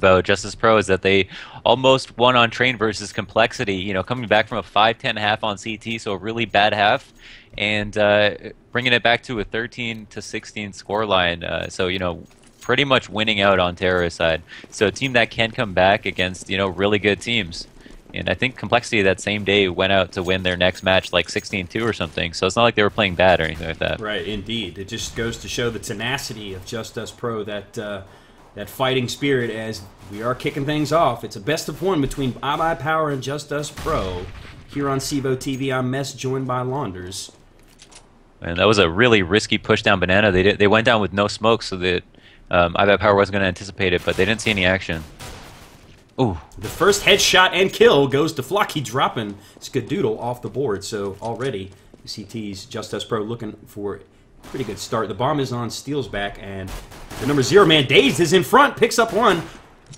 about Justus Pro is that they almost won on Train versus Complexity. You know, coming back from a 5-10 half on CT, so a really bad half, and bringing it back to a 13-16 scoreline. So you know, pretty much winning out on Terrorist side. So a team that can come back against, you know, really good teams. And I think Complexity that same day went out to win their next match like 16-2 or something. So it's not like they were playing bad or anything like that. Right, indeed. It just goes to show the tenacity of Justus Pro, that that fighting spirit as we are kicking things off. It's a best of one between iBUYPOWER and Justus Pro. Here on CEVO TV, I'm Mess, joined by Launders. And that was a really risky push down banana. They went down with no smoke, so that iBUYPOWER wasn't going to anticipate it, but they didn't see any action. Ooh. The first headshot and kill goes to Flocky, dropping Skadoodle off the board. So already, CT's Justus Pro looking for a pretty good start. The bomb is on Steel's back, and the number 0 man, Dazed, is in front, picks up one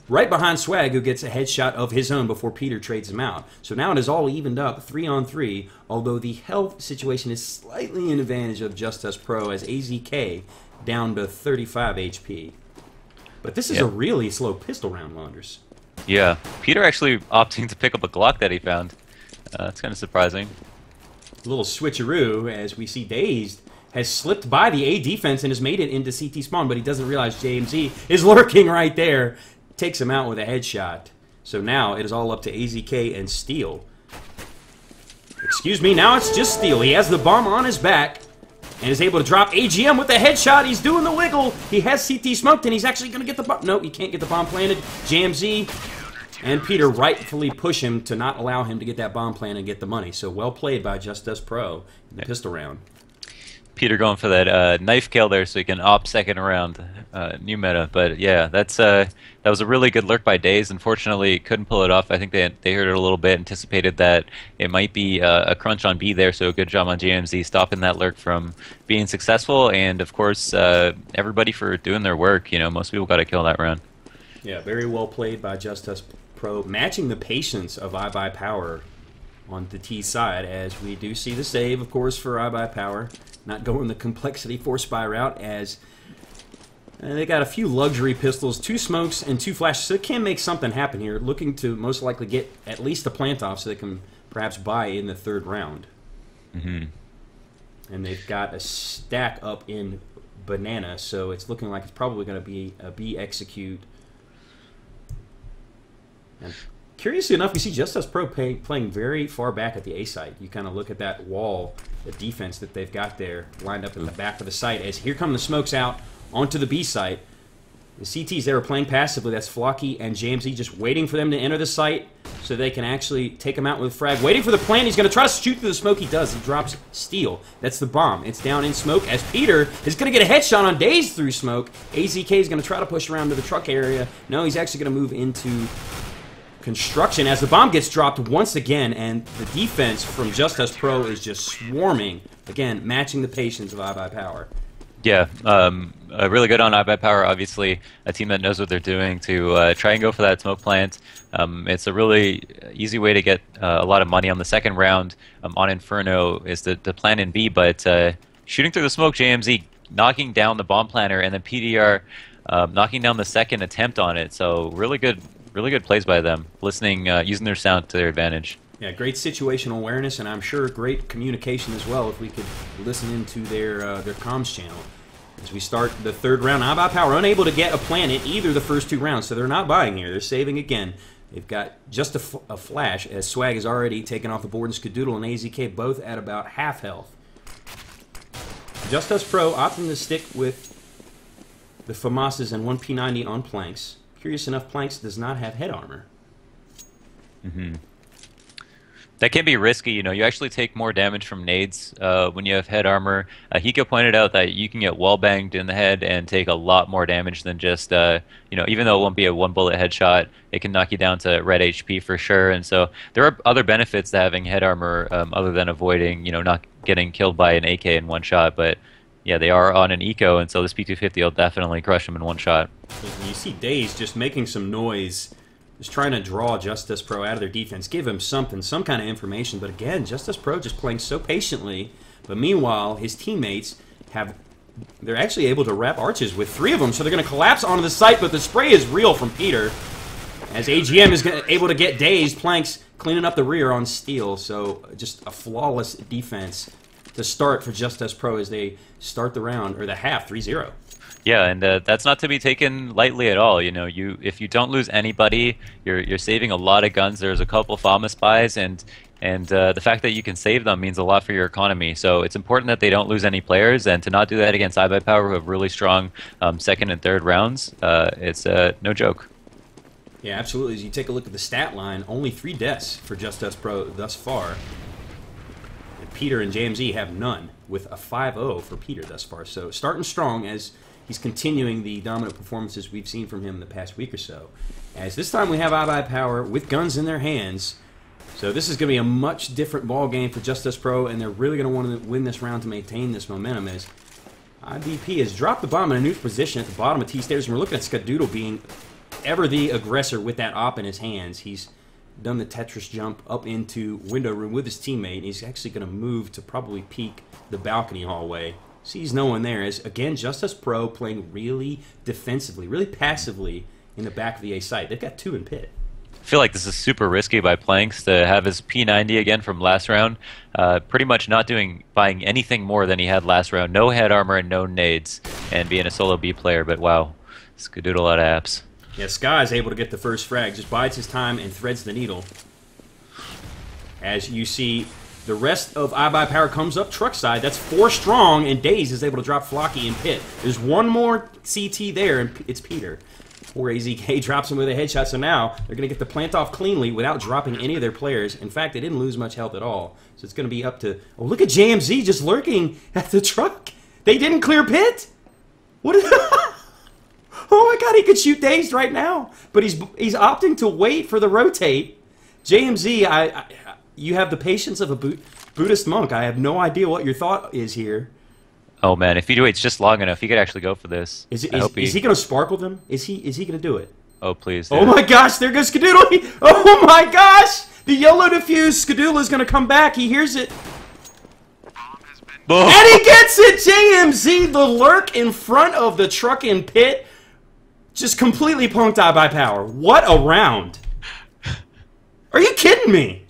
right behind Swag, who gets a headshot of his own before Peter trades him out. So now it is all evened up, 3-on-3, although the health situation is slightly in advantage of Justus Pro as AZK down to 35 HP. But this is a really slow pistol round, Launders. Yeah, Peter actually opting to pick up a Glock that he found. That's kind of surprising. A little switcheroo as we see Dazed has slipped by the A defense and has made it into CT spawn, but he doesn't realize JMZ is lurking right there. Takes him out with a headshot. So now it is all up to AZK and Steel. Excuse me, now it's just Steel. He has the bomb on his back and is able to drop AGM with a headshot. He's doing the wiggle. He has CT smoked, and he's actually going to get the bomb. No, he can't get the bomb planted. JMZ and Peter rightfully push him to not allow him to get that bomb planted and get the money. So well played by Justus Pro in the pistol round. Peter going for that knife kill there so he can op second round. New meta. But yeah, that was a really good lurk by Daze. Unfortunately, couldn't pull it off. I think they heard it a little bit, anticipated that it might be a crunch on B there, so good job on JMZ stopping that lurk from being successful. And of course, everybody for doing their work. You know, most people got to kill that round. Yeah, very well played by Justus Pro, matching the patience of iBUYPOWER on the T side, as we do see the save, of course, for iBUYPOWER. Not going the Complexity 4-spy route, as they got a few luxury pistols, 2 smokes, and 2 flashes, so it can make something happen here. Looking to most likely get at least a plant off so they can perhaps buy in the 3rd round. Mm-hmm. And they've got a stack up in Banana, so it's looking like it's probably going to be a B execute. And curiously enough, we see Justus Pro playing very far back at the A site. You kind of look at that wall, the defense that they've got there lined up in the back of the site, as here come the smokes out onto the B site. The CTs there are playing passively. That's Flocky and JMZ just waiting for them to enter the site so they can actually take them out with a frag. Waiting for the plant. He's going to try to shoot through the smoke. He does. He drops Steel. That's the bomb. It's down in smoke as Peter is going to get a headshot on Daze through smoke. AZK is going to try to push around to the truck area. No, he's actually going to move into construction as the bomb gets dropped once again, and the defense from Justus Pro is just swarming. Again, matching the patience of iBUYPOWER. Yeah, really good on iBUYPOWER, obviously a team that knows what they're doing to try and go for that smoke plant. It's a really easy way to get a lot of money on the 2nd round. On Inferno is the plan in B, but shooting through the smoke, JMZ knocking down the bomb planter, and then PDR knocking down the 2nd attempt on it. So really good plays by them, listening, using their sound to their advantage. Yeah, great situational awareness, and I'm sure great communication as well if we could listen into their comms channel. As we start the 3rd round, iBUYPOWER unable to get a plant in either of the first 2 rounds, so they're not buying here. They're saving again. They've got just a flash, as Swag is already taken off the board, and Skadoodle and AZK both at about half health. Justus Pro opting to stick with the FAMASas and 1 P90 on planks. Curious enough, planks does not have head armor. Mm-hmm. That can be risky, you know. You actually take more damage from nades when you have head armor. Hiko pointed out that you can get wall banged in the head and take a lot more damage than just, you know, even though it won't be a 1-bullet headshot, it can knock you down to red HP for sure. And so there are other benefits to having head armor other than avoiding, you know, not getting killed by an AK in 1 shot. But yeah, they are on an eco, and so this P250 will definitely crush them in 1 shot. You see Daze just making some noise, just trying to draw Justus Pro out of their defense, give him something, some kind of information. But again, Justus Pro just playing so patiently. But meanwhile, his teammates they're actually able to wrap arches with 3 of them, so they're going to collapse onto the site. But the spray is real from Peter. As AGM is able to get dazed, Planks cleaning up the rear on steal. So just a flawless defense to start for Justus Pro as they start the round, or the half, 3-0. Yeah, and that's not to be taken lightly at all. You know, if you don't lose anybody, you're saving a lot of guns. There's a couple Famas buys, and the fact that you can save them means a lot for your economy. So it's important that they don't lose any players, and to not do that against iBUYPOWER, who have really strong second and third rounds, it's no joke. Yeah, absolutely. As you take a look at the stat line, only 3 deaths for Justus Pro thus far. And Peter and JMZ have none, with a 5-0 for Peter thus far. So starting strong as he's continuing the dominant performances we've seen from him in the past week or so. As this time we have iBUYPOWER with guns in their hands. So this is going to be a much different ball game for Justus Pro, and they're really going to want to win this round to maintain this momentum as IBP has dropped the bomb in a neutral position at the bottom of T-stairs, and we're looking at Skadoodle being ever the aggressor with that op in his hands. He's done the Tetris jump up into window room with his teammate, and he's actually going to move to probably peek the balcony hallway. Sees no one there as, again, Justus Pro playing really defensively, really passively in the back of the A site. They've got 2 in pit. I feel like this is super risky by Planks to have his P90 again from last round. Pretty much not buying anything more than he had last round. No head armor and no nades, and being a solo B player. But wow, Skadoodle out of apps. Yeah, Sky is able to get the first frag. Just bides his time and threads the needle. As you see, the rest of iBUYPOWER comes up truck side. That's 4 strong, and Daze is able to drop Flocky in pit. There's one more CT there, and it's Peter. Or AZK drops him with a headshot, so now they're going to get the plant off cleanly without dropping any of their players. In fact, they didn't lose much health at all. So it's going to be up to... Oh, look at JMZ just lurking at the truck. They didn't clear pit? What is... Oh my god, he could shoot Dazed right now. But he's opting to wait for the rotate. JMZ, you have the patience of a Buddhist monk. I have no idea what your thought is here. Oh man, if he waits just long enough, he could actually go for this. Is he going to sparkle them? Is he going to do it? Oh please. Oh my gosh, there goes Skadoodle. Oh my gosh, the YOLO diffuse. Skadoodle is going to come back. He hears it. Boom. And he gets it. JMZ, the lurk in front of the truck in pit, just completely punked iBUYPOWER. What a round. Are you kidding me?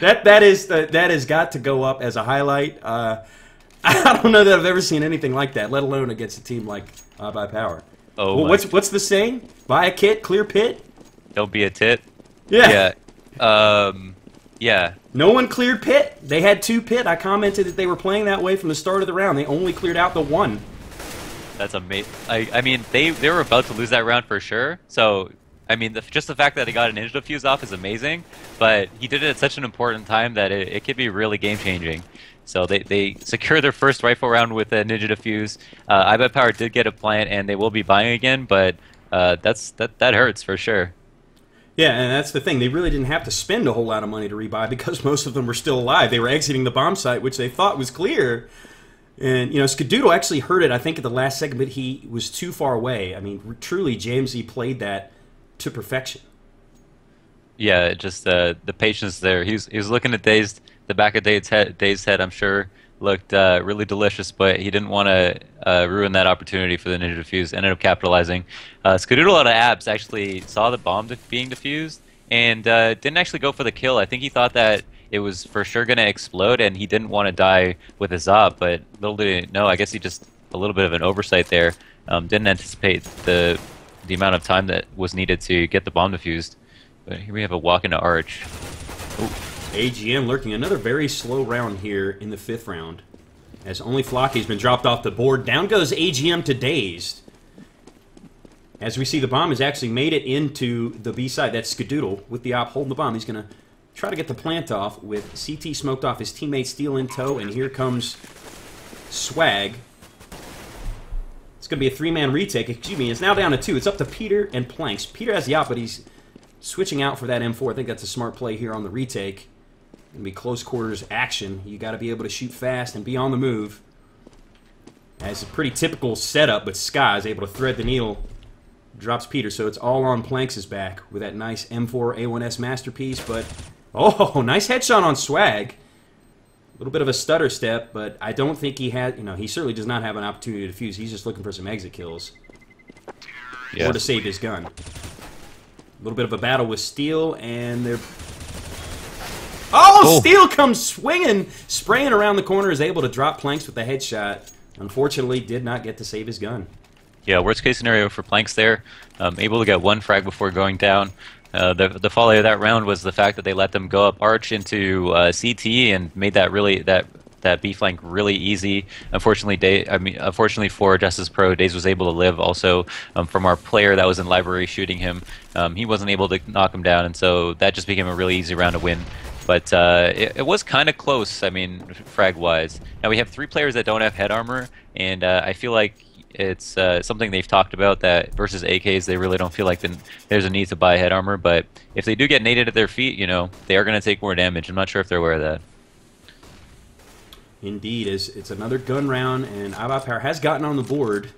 That has got to go up as a highlight. I don't know that I've ever seen anything like that, let alone against a team like iBUYPOWER. Oh, well, what's the saying? Buy a kit, clear pit. Don't be a tit. Yeah. Yeah. Yeah. No one cleared pit. They had 2 pit. I commented that they were playing that way from the start of the round. They only cleared out the 1. That's amazing. I mean, they were about to lose that round for sure. So. I mean, just the fact that he got a ninja defuse off is amazing, but he did it at such an important time that it could be really game-changing. So they secure their first rifle round with a ninja defuse. iBUYPOWER did get a plant, and they will be buying again, but that hurts for sure. Yeah, and that's the thing. They really didn't have to spend a whole lot of money to rebuy because most of them were still alive. They were exiting the bomb site, which they thought was clear. And, you know, Skadoodle actually heard it, I think, at the last second, but he was too far away. I mean, truly, JMZ played that to perfection. Yeah, just the patience there. He was looking at Dazed, the back of Dazed's head, I'm sure, looked really delicious, but he didn't want to ruin that opportunity for the ninja defuse. Ended up capitalizing. Skadoodle out of abs actually saw the bomb being defused and didn't actually go for the kill. I think he thought that it was for sure going to explode, and he didn't want to die with his op, but little did he know, I guess he just, a little bit of an oversight there, didn't anticipate the amount of time that was needed to get the bomb defused. But here we have a walk into Arch. Ooh. AGM lurking. Another very slow round here in the 5th round. As only Flocky's been dropped off the board. Down goes AGM to Dazed. As we see, the bomb has actually made it into the B side. That's Skadoodle with the op holding the bomb. He's going to try to get the plant off with CT smoked off. His teammate Steel in tow. And here comes Swag. It's going to be a 3-man retake. Excuse me. It's now down to 2. It's up to Peter and Planks. Peter has the op, but he's switching out for that M4. I think that's a smart play here on the retake. Going to be close quarters action. You got to be able to shoot fast and be on the move. That's a pretty typical setup, but Sky is able to thread the needle. Drops Peter, so it's all on Planks' back with that nice M4 A1S masterpiece. But, oh, nice headshot on Swag. A little bit of a stutter step, but I don't think he had, he certainly does not have an opportunity to defuse. He's just looking for some exit kills. or to save his gun. A little bit of a battle with Steel, and they're... Oh! Steel comes swinging, spraying around the corner, is able to drop Planks with the headshot. Unfortunately, did not get to save his gun. Yeah, worst case scenario for Planks there. Able to get one frag before going down. The follow of that round was the fact that they let them go up arch into CT and made that B flank really easy. Unfortunately for Justus Pro, Daze was able to live also from our player that was in library shooting him. He wasn't able to knock him down, and so that just became a really easy round to win. But it was kind of close, I mean, frag-wise. Now we have 3 players that don't have head armor, and I feel like it's something they've talked about that versus AKs, they really don't feel like there's a need to buy head armor. But if they do get naded at their feet, you know, they are going to take more damage. I'm not sure if they're aware of that. Indeed, it's another gun round, and iBUYPOWER has gotten on the board.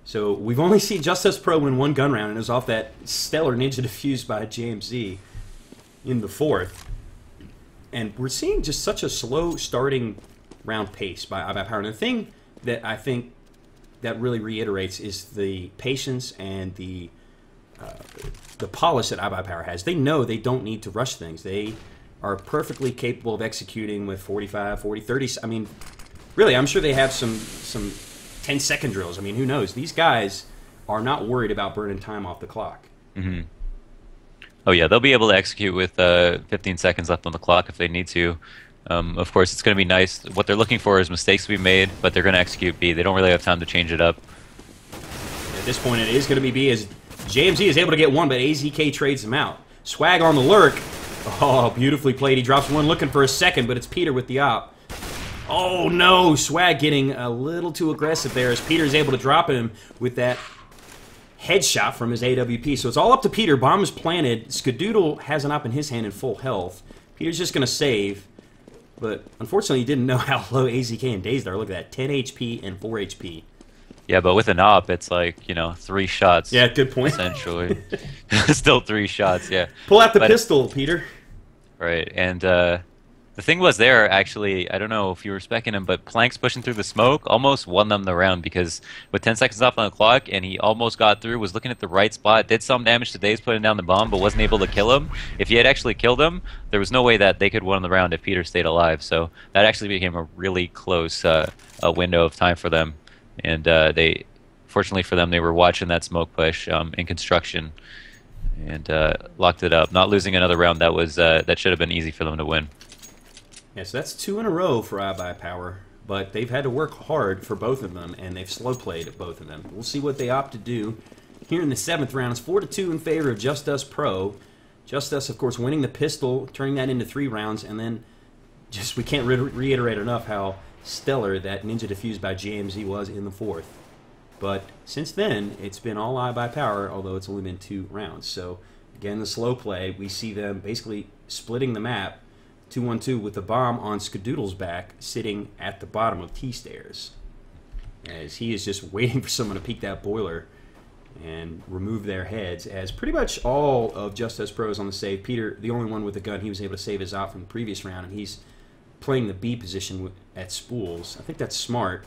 So we've only seen Justus Pro win 1 gun round, and it was off that stellar ninja defuse by JMZ in the 4th. And we're seeing just such a slow starting round pace by iBUYPOWER. And the thing that I think that really reiterates is the patience and the polish that iBUYPOWER has. They know they don't need to rush things. They are perfectly capable of executing with 45, 40, 30. I mean, really, I'm sure they have some 10-second drills. I mean, who knows? These guys are not worried about burning time off the clock. Mm-hmm. Oh yeah, they'll be able to execute with 15 seconds left on the clock if they need to. Of course, it's going to be nice. What they're looking for is mistakes to be made, but they're going to execute B. They don't really have time to change it up. At this point, it is going to be B, as JMZ is able to get 1, but AZK trades him out. Swag on the lurk. Oh, beautifully played. He drops 1 looking for a second, but it's Peter with the op. Oh, no. Swag getting a little too aggressive there as Peter's able to drop him with that headshot from his AWP. So it's all up to Peter. Bomb is planted. Skadoodle has an op in his hand in full health. Peter's just going to save. But unfortunately, he didn't know how low AZK and Dazed are. Look at that. 10 HP and 4 HP. Yeah, but with an op, it's like, you know, 3 shots. Yeah, good point. Essentially. Still 3 shots, yeah. Pull out the pistol, Peter. Right, and the thing was there, actually, I don't know if you were specking him, but Planks pushing through the smoke almost won them the round because with 10 seconds off on the clock and he almost got through, was looking at the right spot, did some damage to Daze putting down the bomb, but wasn't able to kill him. If he had actually killed him, there was no way that they could win the round if Peter stayed alive. So that actually became a really close window of time for them. And they, fortunately for them, they were watching that smoke push in construction and locked it up. Not losing another round, that was that should have been easy for them to win. Yeah, so that's 2 in a row for iBUYPOWER, but they've had to work hard for both of them, and they've slow played at both of them. We'll see what they opt to do here in the 7th round. It's 4-2 in favor of Justus Pro. Justus, of course, winning the pistol, turning that into 3 rounds, and then just we can't reiterate enough how stellar that ninja defuse by JMZ was in the 4th. But since then, it's been all iBUYPOWER, although it's only been 2 rounds. So again, the slow play, we see them basically splitting the map 2-1-2 with the bomb on Skadoodle's back, sitting at the bottom of T-stairs, as he is just waiting for someone to peek that boiler and remove their heads, as pretty much all of Justus Pro is on the save. Peter, the only one with a gun, he was able to save his op from the previous round, and he's playing the B position at spools. I think that's smart.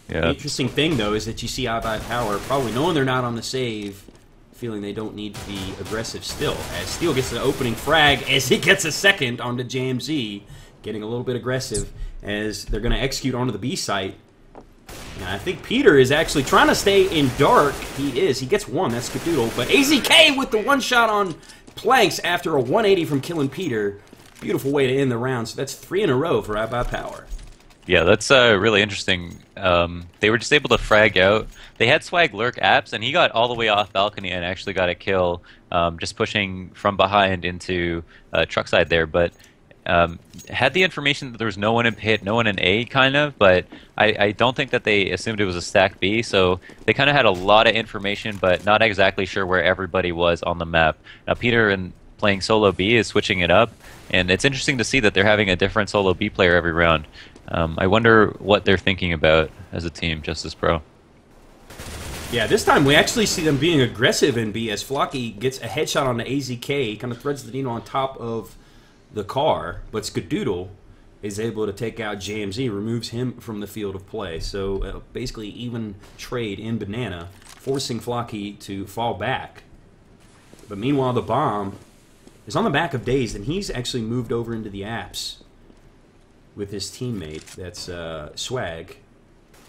Yeah. The interesting thing, though, is that you see iBUYPOWER probably knowing they're not on the save, feeling they don't need to be aggressive still, as Steel gets the opening frag as he gets a second onto JMZ, getting a little bit aggressive as they're going to execute onto the B site. And I think Peter is actually trying to stay in dark. He is. He gets 1. That's Skadoodle. But AZK with the 1 shot on Planks after a 180 from killing Peter. Beautiful way to end the round. So that's 3 in a row for iBUYPOWER. Yeah, that's really interesting. They were just able to frag out. They had Swag lurk apps, and he got all the way off balcony and actually got a kill, just pushing from behind into truck side there. But had the information that there was no one in pit, no one in A, kind of. But I don't think that they assumed it was a stack B. So they kind of had a lot of information, but not exactly sure where everybody was on the map. Now Peter, in playing solo B, is switching it up, and it's interesting to see that they're having a different solo B player every round. I wonder what they're thinking about as a team, Justus Pro. Yeah, this time we actually see them being aggressive in B as Flocky gets a headshot on the AZK, kind of threads the needle on top of the car, but Skadoodle is able to take out JMZ, removes him from the field of play. So basically even trade in banana, forcing Flocky to fall back. But meanwhile, the bomb is on the back of Dazed, and he's actually moved over into the apps with his teammate. That's Swag.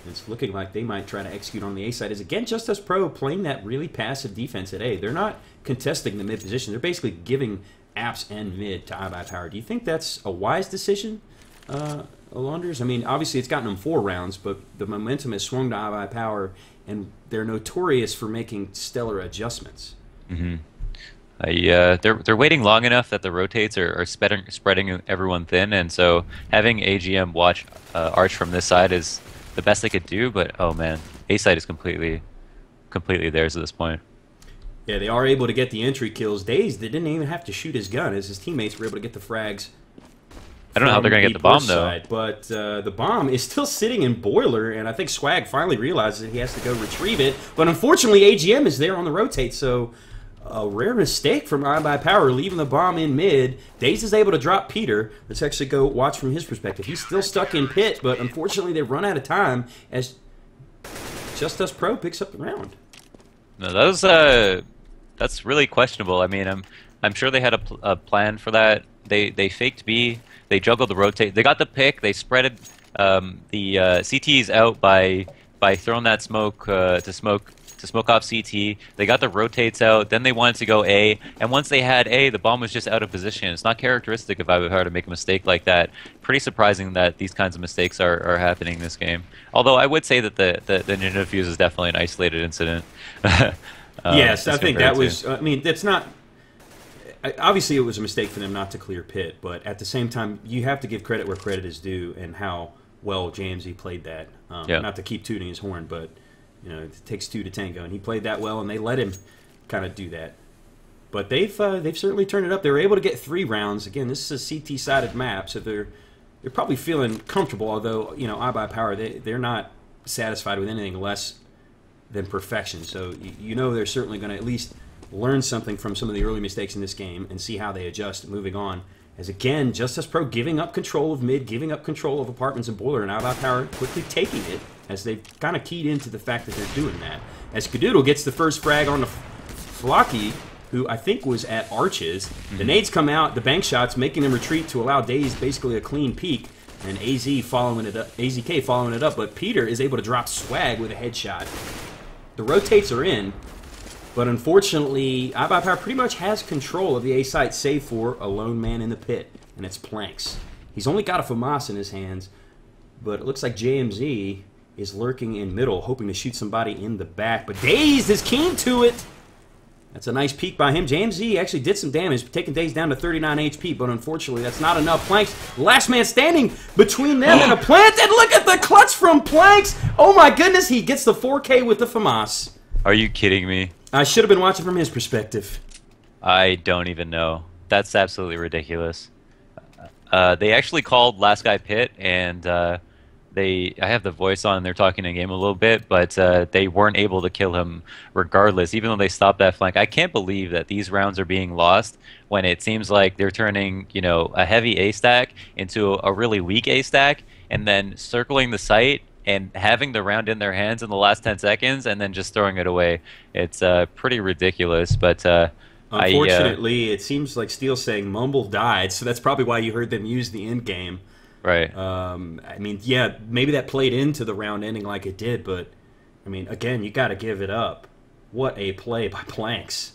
It's looking like they might try to execute on the A side. Is again Justus Pro playing that really passive defense at A. They're not contesting the mid position. They're basically giving apps and mid to iBUYPOWER. Do you think that's a wise decision, Alonders? I mean, obviously it's gotten them 4 rounds, but the momentum has swung to iBUYPOWER, and they're notorious for making stellar adjustments. Mm-hmm. They're waiting long enough that the rotates are spreading everyone thin, and so having AGM watch Arch from this side is the best they could do. But oh man, A side is completely theirs at this point. Yeah, they are able to get the entry kills. Dazed, they didn't even have to shoot his gun, as his teammates were able to get the frags. I don't know how they're going to get the bomb, though. But the bomb is still sitting in Boiler, and I think Swag finally realizes that he has to go retrieve it. But unfortunately, AGM is there on the rotate, so a rare mistake from iBUYPOWER, leaving the bomb in mid. Dazed is able to drop Peter. Let's actually go watch from his perspective. He's still stuck in pit, but unfortunately they've run out of time as Justus Pro picks up the round. No, that's really questionable. I mean, I'm sure they had a plan for that. They faked B. They juggled the rotate. They got the pick. They spreaded the CTs out by throwing that smoke to smoke off CT. They got the rotates out. Then they wanted to go A. And once they had A, the bomb was just out of position. It's not characteristic of iBUYPOWER to make a mistake like that. Pretty surprising that these kinds of mistakes are happening in this game. Although I would say that the Ninja Fuse is definitely an isolated incident. Yes, I think that was. I mean, that's not. Obviously, it was a mistake for them not to clear pit, but at the same time, you have to give credit where credit is due, and how well JMZ played that. Not to keep tooting his horn, but you know, it takes 2 to tango, and he played that well, and they let him kind of do that. But they've certainly turned it up. They were able to get 3 rounds. Again, this is a CT-sided map, so they're probably feeling comfortable. Although you know, iBUYPOWER, they're not satisfied with anything less than perfection. So you know they're certainly going to at least learn something from some of the early mistakes in this game and see how they adjust moving on. As again, Justus Pro giving up control of mid, giving up control of apartments and Boiler, and iBUYPOWER quickly taking it as they've kind of keyed into the fact that they're doing that. As Kadoodle gets the first frag on the Flocky, who I think was at Arches. The nades come out, the bank shots, making them retreat to allow Dazed basically a clean peek, and AZK following it up, but Peter is able to drop Swag with a headshot. The rotates are in, but unfortunately, iBUYPOWER pretty much has control of the A site, save for a lone man in the pit, and it's Planks. He's only got a FAMAS in his hands, but it looks like JMZ is lurking in middle, hoping to shoot somebody in the back, but Dazed is keen to it. That's a nice peek by him. JMZ actually did some damage, taking Dazed down to 39 HP, but unfortunately that's not enough. Planks, last man standing between them and a plant, and look at the clutch from Planks! Oh my goodness, he gets the 4K with the FAMAS. Are you kidding me? I should have been watching from his perspective. I don't even know. That's absolutely ridiculous. They actually called last guy pit, and I have the voice on, and they're talking in game a little bit, but they weren't able to kill him regardless, even though they stopped that flank. I can't believe that these rounds are being lost when it seems like they're turning, you know, a heavy A stack into a really weak A stack, and then circling the site and having the round in their hands in the last 10 seconds, and then just throwing it away. It's pretty ridiculous, but unfortunately, it seems like Steele's saying Mumble died, so that's probably why you heard them use the end game. Right. I mean, yeah, maybe that played into the round ending like it did, but I mean, again, you got to give it up. What a play by Planks.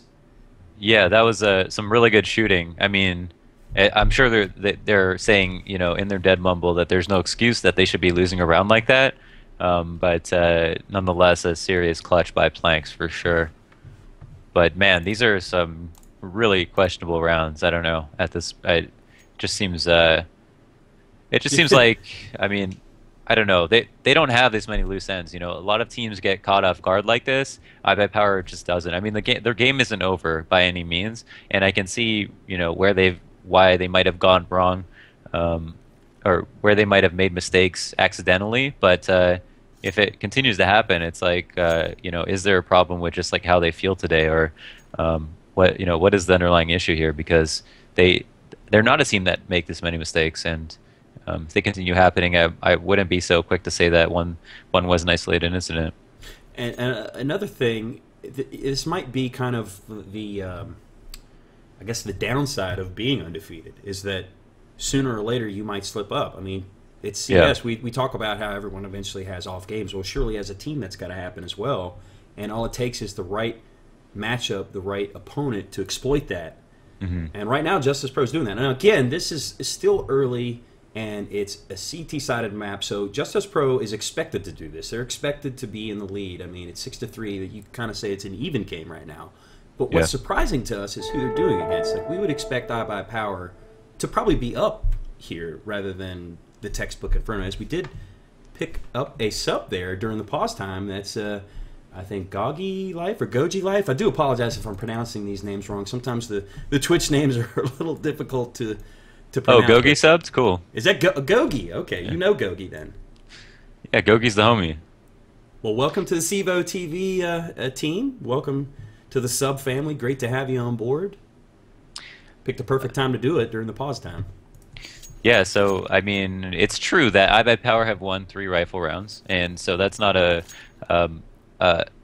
Yeah, that was some really good shooting. I mean, I'm sure they're saying, you know, in their dead mumble that there's no excuse that they should be losing a round like that. But nonetheless, a serious clutch by Planks for sure. But man, these are some really questionable rounds. I don't know. It just seems. It just seems like, I mean, I don't know. They don't have this many loose ends. You know, a lot of teams get caught off guard like this. iBUYPOWER just doesn't. I mean, their game isn't over by any means, and I can see, you know, why they might have gone wrong, or where they might have made mistakes accidentally. But if it continues to happen, it's like, you know, is there a problem with just like how they feel today, or what is the underlying issue here? Because they're not a team that make this many mistakes, and if they continue happening, I wouldn't be so quick to say that one was an isolated incident. And another thing, this might be kind of the, I guess, the downside of being undefeated is that sooner or later you might slip up. I mean, it's CS. We talk about how everyone eventually has off games. Well, surely as a team that's got to happen as well. And all it takes is the right matchup, the right opponent to exploit that. And right now, Justus Pro is doing that. Now, again, this is still early, and it's a CT-sided map, so Justus Pro is expected to do this. They're expected to be in the lead. I mean, it's 6-3. That you kind of say it's an even game right now. But what's surprising to us is who they're doing against. Like, we would expect iBUYPOWER to probably be up here rather than the textbook Inferno, as we did pick up a sub there during the pause time. That's I think Gogi Life or Goji Life. I do apologize if I'm pronouncing these names wrong. Sometimes the Twitch names are a little difficult to pronounce. Oh, Gogi subs? Cool. Is that Gogi? Okay, you know Gogi then. Yeah, Gogi's the homie. Well, welcome to the CEVO TV team. Welcome to the sub family. Great to have you on board. Picked the perfect time to do it during the pause time. Yeah, so I mean, it's true that iBUYPOWER have won 3 rifle rounds, and so that's not a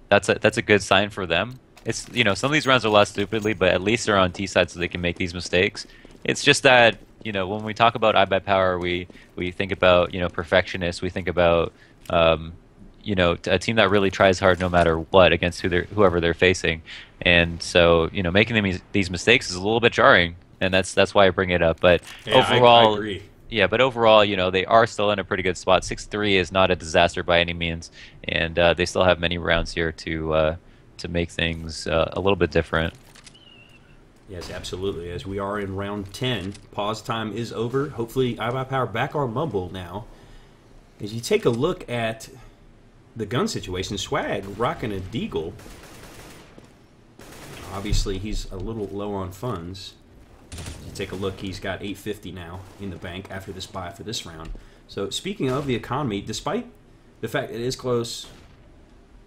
that's a good sign for them. It's, you know, some of these rounds are lost stupidly, but at least they're on T side so they can make these mistakes. It's just that, you know, when we talk about iBUYPOWER, we think about, you know, perfectionists. We think about you know, a team that really tries hard no matter what against whoever they're facing, and so, you know, making these mistakes is a little bit jarring, and that's why I bring it up. But yeah, overall, I agree. Yeah, but overall, you know, they are still in a pretty good spot. 6-3 is not a disaster by any means, and they still have many rounds here to make things a little bit different. Yes, absolutely. As we are in round 10, pause time is over. Hopefully, iBUYPOWER back on Mumble now. As you take a look at the gun situation, Swag rocking a Deagle. Obviously, he's a little low on funds. You take a look, he's got $850 now in the bank after this buy for this round. So speaking of the economy, despite the fact it is close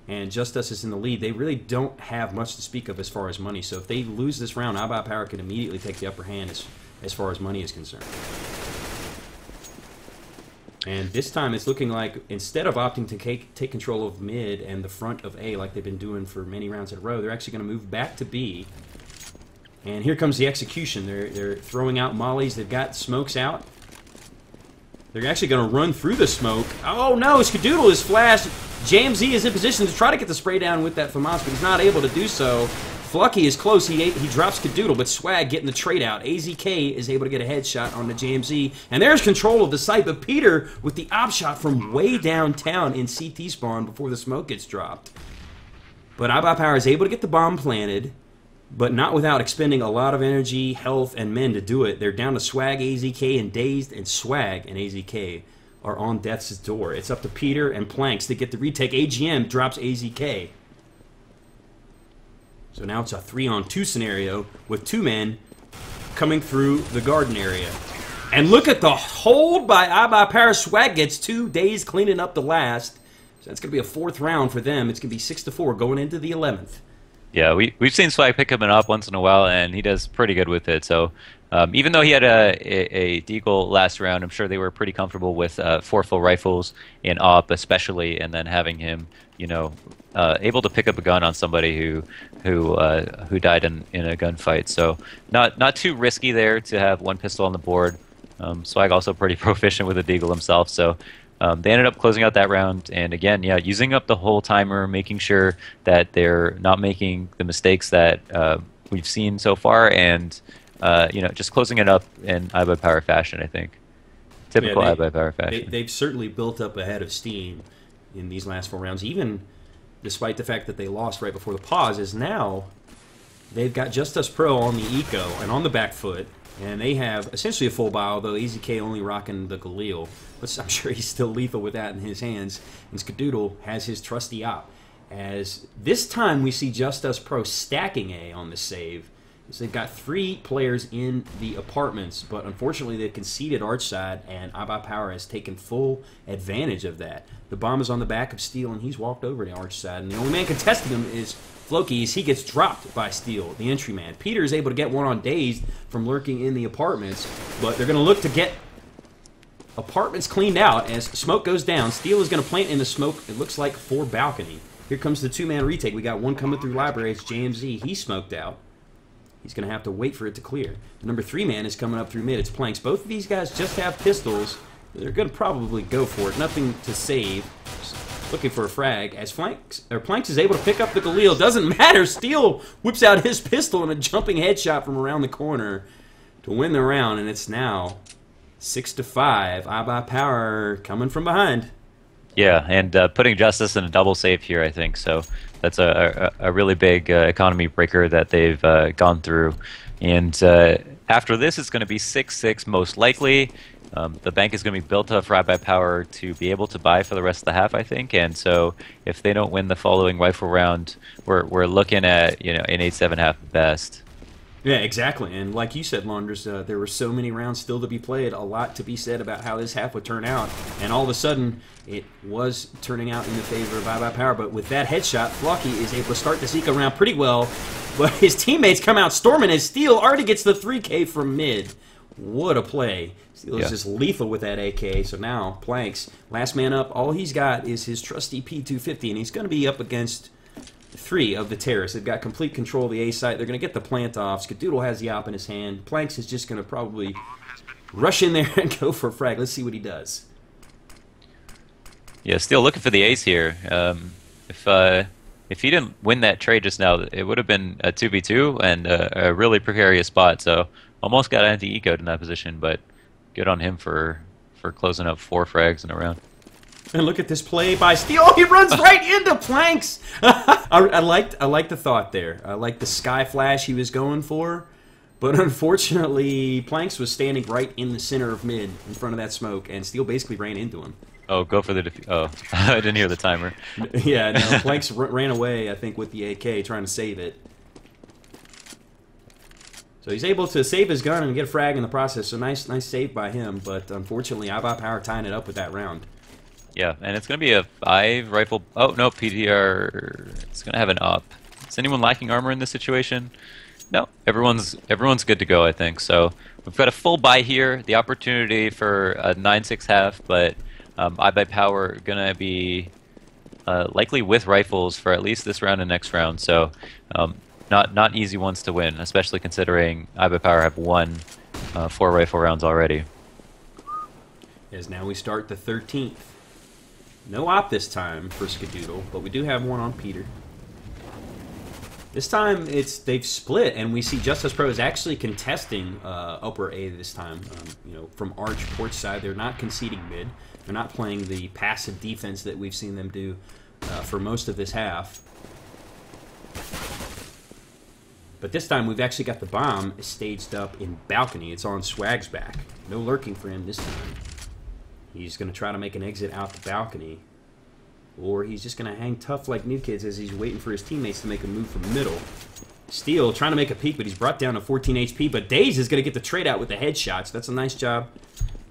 and Justus is in the lead, they really don't have much to speak of as far as money. So if they lose this round, iBUYPOWER can immediately take the upper hand as far as money is concerned. And this time it's looking like, instead of opting to take control of mid and the front of A like they've been doing for many rounds in a row, they're actually going to move back to B. And here comes the execution. They're throwing out mollies. They've got smokes out. They're actually going to run through the smoke. Oh no, Skadoodle is flashed. JMZ is in position to try to get the spray down with that FAMAS, but he's not able to do so. Flucky is close. He drops Skadoodle, but Swag getting the trade out. AZK is able to get a headshot on the JMZ. And there's control of the site, but Peter with the op shot from way downtown in CT spawn before the smoke gets dropped. But iBUYPOWER is able to get the bomb planted, but not without expending a lot of energy, health, and men to do it. They're down to Swag, AZK, and Dazed, and Swag and AZK are on death's door. It's up to Peter and Planks to get the retake. AGM drops AZK. So now it's a 3-on-2 scenario with 2 men coming through the garden area. And look at the hold by iBUYPOWER. Swag gets 2, Dazed cleaning up the last. So that's going to be a 4th round for them. It's going to be 6-4 going into the 11th. Yeah, we've seen Swag pick up an op once in a while, and he does pretty good with it. So even though he had a deagle last round, I'm sure they were pretty comfortable with 4 full rifles in op, especially, and then having him, you know, able to pick up a gun on somebody who died in a gunfight. So not too risky there to have 1 pistol on the board. Swag also pretty proficient with a deagle himself. So they ended up closing out that round, and again, yeah, using up the whole timer, making sure that they're not making the mistakes that we've seen so far, and you know, just closing it up in iBUYPOWER fashion. I think typical iBUYPOWER fashion. They've certainly built up a head of steam in these last 4 rounds, even despite the fact that they lost right before the pause. Is now they've got Justus Pro on the eco and on the back foot. And they have essentially a full buy, although AZK only rocking the Galil. But I'm sure he's still lethal with that in his hands. And Skadoodle has his trusty op. As this time we see Justus Pro stacking A on the save. So they've got 3 players in the apartments, but unfortunately they conceded arch side, and iBUYPOWER has taken full advantage of that. The bomb is on the back of Steel, and he's walked over to arch side. And the only man contesting him is Floki, as he gets dropped by Steel, the entry man. Peter is able to get one on Dazed from lurking in the apartments, but they're going to look to get apartment's cleaned out as smoke goes down. Steel is going to plant in the smoke, it looks like, for balcony. Here comes the two-man retake. We got one coming through library. It's JMZ. He's smoked out. He's going to have to wait for it to clear. The number 3 man is coming up through mid. It's Planks. Both of these guys just have pistols. They're going to probably go for it. Nothing to save. Just looking for a frag. As Planks is able to pick up the Galil. Doesn't matter. Steel whips out his pistol and a jumping headshot from around the corner to win the round. And it's now 6-5. iBUYPOWER coming from behind. Yeah, and putting Justus in a double save here, I think. So that's a really big economy breaker that they've gone through. And after this, it's going to be 6-6 most likely. The bank is going to be built up for iBUYPOWER to be able to buy for the rest of the half, I think. And so if they don't win the following rifle round, we're looking at an 8-7 half best. Yeah, exactly. And like you said, Launders, there were so many rounds still to be played. A lot to be said about how this half would turn out. And all of a sudden, it was turning out in the favor of iBUYPOWER. But with that headshot, Flocky is able to start the Zika round pretty well. But his teammates come out storming as Steel already gets the 3K from mid. What a play. Steel is just lethal with that AK. So now, Planks, last man up. All he's got is his trusty P250. And he's going to be up against 3 of the terrorists. They've got complete control of the A site. They're going to get the plant off. Skadoodle has the op in his hand. Planks is just going to probably rush in there and go for a frag. Let's see what he does. Yeah, Steel looking for the ace here. If he didn't win that trade just now, it would have been a 2v2 and a really precarious spot. So almost got anti-ecoed in that position, but good on him for closing up 4 frags in a round. And look at this play by Steel. Oh, he runs right into Planks. I liked the thought there. I liked the sky flash he was going for. But unfortunately, Planks was standing right in the center of mid in front of that smoke, and Steel basically ran into him. Oh, go for the oh, I didn't hear the timer. Yeah, no, Planks ran away, I think, with the AK, trying to save it. So he's able to save his gun and get a frag in the process. So nice save by him. But unfortunately, iBUYPOWER tying it up with that round. Yeah, and it's going to be a 5 rifle. Oh, no, PDR. It's going to have an op. Is anyone lacking armor in this situation? No, everyone's good to go, I think. So we've got a full buy here, the opportunity for a 9-6 half, but iBUYPOWER going to be likely with rifles for at least this round and next round. So not easy ones to win, especially considering iBUYPOWER have won 4 rifle rounds already. As now we start the 13th. No op this time for Skadoodle, but we do have one on Peter. This time they've split, and we see Justus Pro is actually contesting upper A this time. From Arch porch side, they're not conceding mid. They're not playing the passive defense that we've seen them do for most of this half. But this time we've actually got the bomb staged up in balcony. It's on Swag's back. No lurking for him this time. He's going to try to make an exit out the balcony. Or he's just going to hang tough like new kids as he's waiting for his teammates to make a move from middle. Steel trying to make a peek, but he's brought down to 14 HP. But Daze is going to get the trade out with the headshots. That's a nice job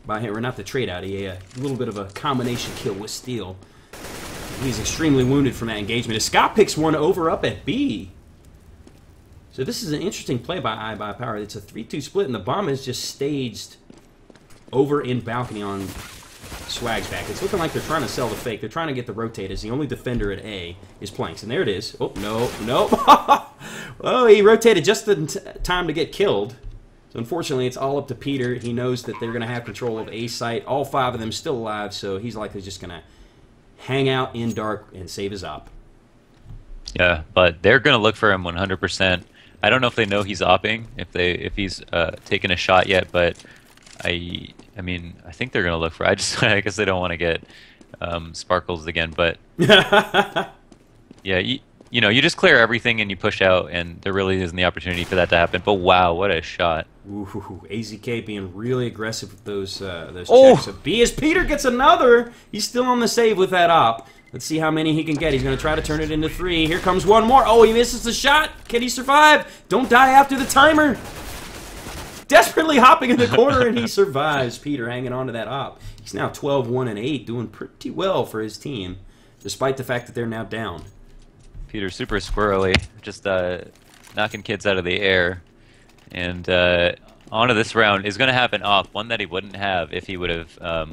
by him. Or not the trade out. A little bit of a combination kill with Steel. He's extremely wounded from that engagement. As Scott picks one over up at B. So this is an interesting play by iBUYPOWER. It's a 3-2 split, and the bomb is just staged over in balcony on Swag's back. It's looking like they're trying to sell the fake. They're trying to get the rotate as the only defender at A is Planks. And there it is. Oh, no. Oh, he rotated just in time to get killed. So unfortunately, it's all up to Peter. He knows that they're going to have control of A site. All 5 of them still alive, so he's likely just going to hang out in dark and save his op. Yeah, but they're going to look for him 100%. I don't know if they know he's opping, if he's taken a shot yet, but I mean, I think they're going to look for. I guess they don't want to get sparkles again, but yeah, you just clear everything and you push out, and there really isn't the opportunity for that to happen. But wow, what a shot! Ooh, AZK being really aggressive with those checks. So B as Peter gets another. He's still on the save with that op. Let's see how many he can get. He's going to try to turn it into 3. Here comes one more. Oh, he misses the shot. Can he survive? Don't die after the timer. Desperately hopping in the corner, and he survives. Peter hanging on to that op. He's now 12-1-8, doing pretty well for his team, despite the fact that they're now down. Peter super squirrely, just knocking kids out of the air. And onto this round is going to have an op, one that he wouldn't have if he would have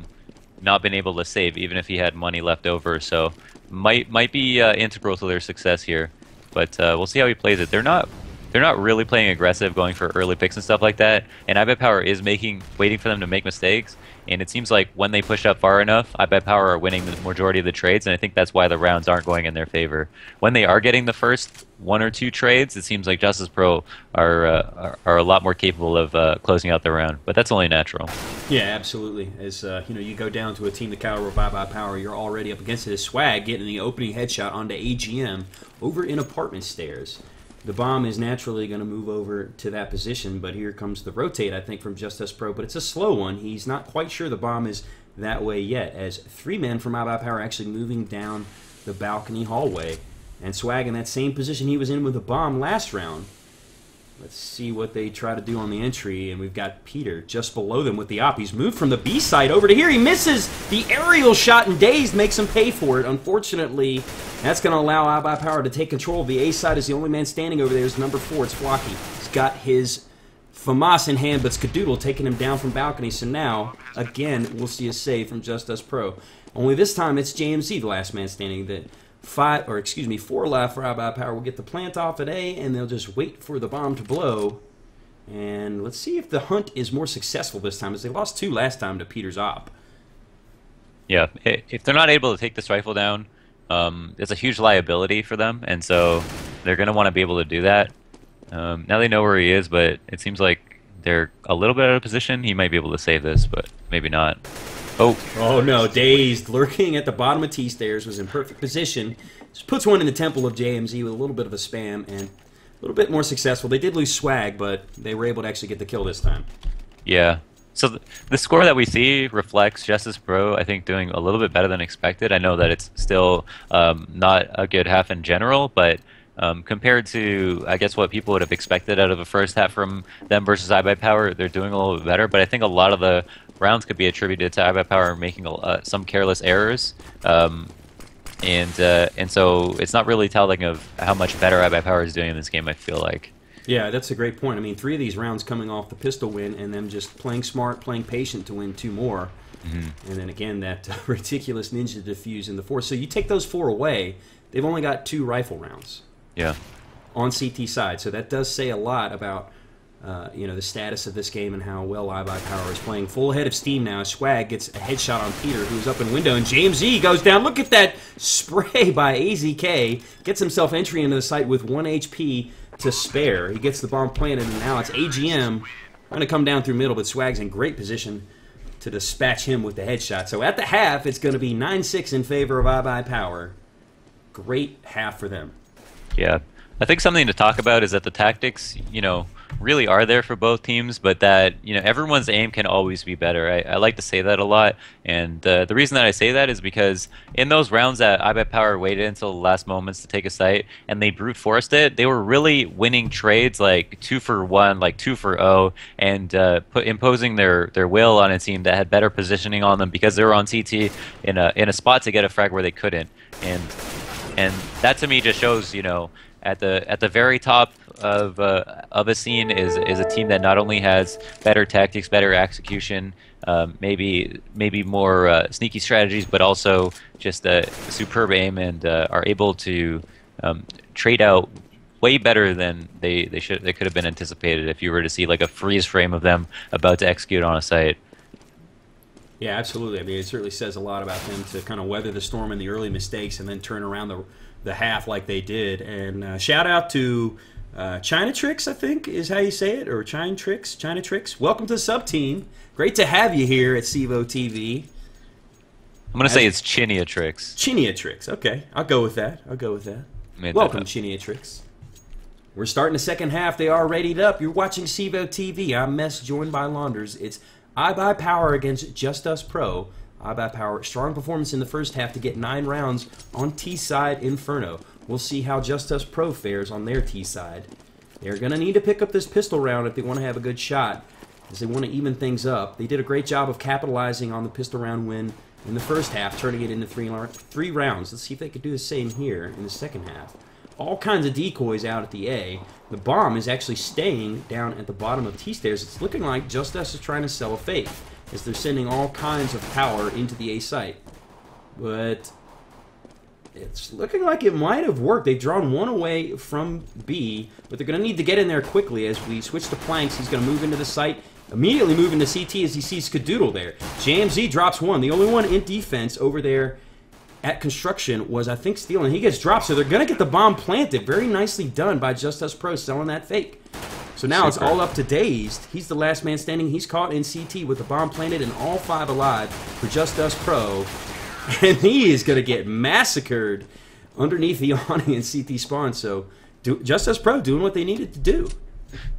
not been able to save, even if he had money left over. So might be integral to their success here. But we'll see how he plays it. They're not really playing aggressive, going for early picks and stuff like that. And iBUYPOWER is waiting for them to make mistakes. And it seems like when they push up far enough, iBUYPOWER are winning the majority of the trades, and I think that's why the rounds aren't going in their favor. When they are getting the first 1 or 2 trades, it seems like Justus Pro are a lot more capable of closing out the round. But that's only natural. Yeah, absolutely. As you go down to a team the caliber of iBUYPOWER, you're already up against it. As Swag getting the opening headshot onto AGM over in apartment stairs. The bomb is naturally going to move over to that position, but here comes the rotate, I think, from Justus Pro, but it's a slow one. He's not quite sure the bomb is that way yet, as 3 men from iBUYPOWER actually moving down the balcony hallway. And Swag in that same position he was in with the bomb last round. Let's see what they try to do on the entry, and we've got Peter just below them with the op. He's moved from the B side over to here. He misses the aerial shot, and Dazed makes him pay for it. Unfortunately, that's going to allow iBUYPOWER to take control of the A side. As the only man standing over there is number 4. It's Flocky. He's got his FAMAS in hand, but Skadoodle taking him down from balcony. So now, again, we'll see a save from Justus Pro. Only this time it's JMZ, the last man standing. The 4 left for iBUYPOWER will get the plant off at A, and they'll just wait for the bomb to blow. And let's see if the hunt is more successful this time, as they lost 2 last time to Peter's op. Yeah, if they're not able to take this rifle down, it's a huge liability for them, and so they're going to want to be able to do that. Now they know where he is, but it seems like they're a little bit out of position. He might be able to save this, but maybe not. Oh no, Dazed, lurking at the bottom of T-stairs, was in perfect position. Just puts one in the temple of JMZ with a little bit of a spam, and a little bit more successful. They did lose Swag, but they were able to actually get the kill this time. Yeah. So the score that we see reflects Justus Pro, I think, doing a little bit better than expected. I know that it's still not a good half in general, but compared to, I guess, what people would have expected out of a first half from them versus iBUYPOWER, they're doing a little bit better. But I think a lot of the rounds could be attributed to iBUYPOWER making some careless errors. And so it's not really telling of how much better iBUYPOWER is doing in this game, I feel like. Yeah, that's a great point. I mean, 3 of these rounds coming off the pistol win, and them just playing smart, playing patient to win 2 more. And then again, that ridiculous ninja defuse in the 4th. So you take those 4 away, they've only got 2 rifle rounds. Yeah. On CT side. So that does say a lot about the status of this game and how well iBUYPOWER is playing. Full head of steam now. Swag gets a headshot on Peter, who's up in window, and JMZ goes down. Look at that spray by AZK. Gets himself entry into the site with 1 HP to spare. He gets the bomb planted, and now it's AGM going to come down through middle, but Swag's in great position to dispatch him with the headshot. So at the half, it's going to be 9-6 in favor of iBUYPOWER. Great half for them. Yeah. I think something to talk about is that the tactics, really are there for both teams, but that, everyone's aim can always be better. I like to say that a lot, and the reason that I say that is because in those rounds that iBUYPOWER waited until the last moments to take a site, and they brute forced it, they were really winning trades like 2 for 1, like 2 for 0, and imposing their will on a team that had better positioning on them because they were on CT in a spot to get a frag where they couldn't, and that to me just shows, at the very top of a scene is a team that not only has better tactics, better execution, maybe more sneaky strategies, but also just a superb aim, and are able to trade out way better than they could have been anticipated if you were to see like a freeze frame of them about to execute on a site. Yeah, absolutely. I mean, it certainly says a lot about them to kind of weather the storm and the early mistakes and then turn around the half like they did. And shout out to China Tricks, I think is how you say it, or China Tricks. Welcome to the sub team. Great to have you here at CEVO TV. I'm gonna say it's Chinia Tricks. Chinia Tricks. Okay, I'll go with that. Welcome, Chinia Tricks. We're starting the second half. They are readied up. You're watching CEVO TV. I'm Mess, joined by Launders. It's iBUYPOWER against Justus Pro. iBUYPOWER, strong performance in the first half to get 9 rounds on T-side Inferno. We'll see how Justus Pro fares on their T-side. They're going to need to pick up this pistol round if they want to have a good shot, as they want to even things up. They did a great job of capitalizing on the pistol round win in the first half, turning it into 3 rounds. Let's see if they could do the same here in the second half. all kinds of decoys out at the A. The bomb is actually staying down at the bottom of T stairs. It's looking like Justus is trying to sell a fake, as they're sending all kinds of power into the A site. But it's looking like it might have worked. They've drawn one away from B, but they're going to need to get in there quickly as we switch to planks. He's going to move into the site, immediately move into CT as he sees Skadoodle there. JMZ drops one. The only one in defense over there at construction was, I think, Steel, and he gets dropped, so they're going to get the bomb planted. Very nicely done by Justus Pro selling that fake. So now it's all up to Dazed. He's the last man standing. He's caught in CT with the bomb planted and all 5 alive for Justus Pro. And he is going to get massacred underneath the awning in CT spawn. So Justus Pro doing what they needed to do.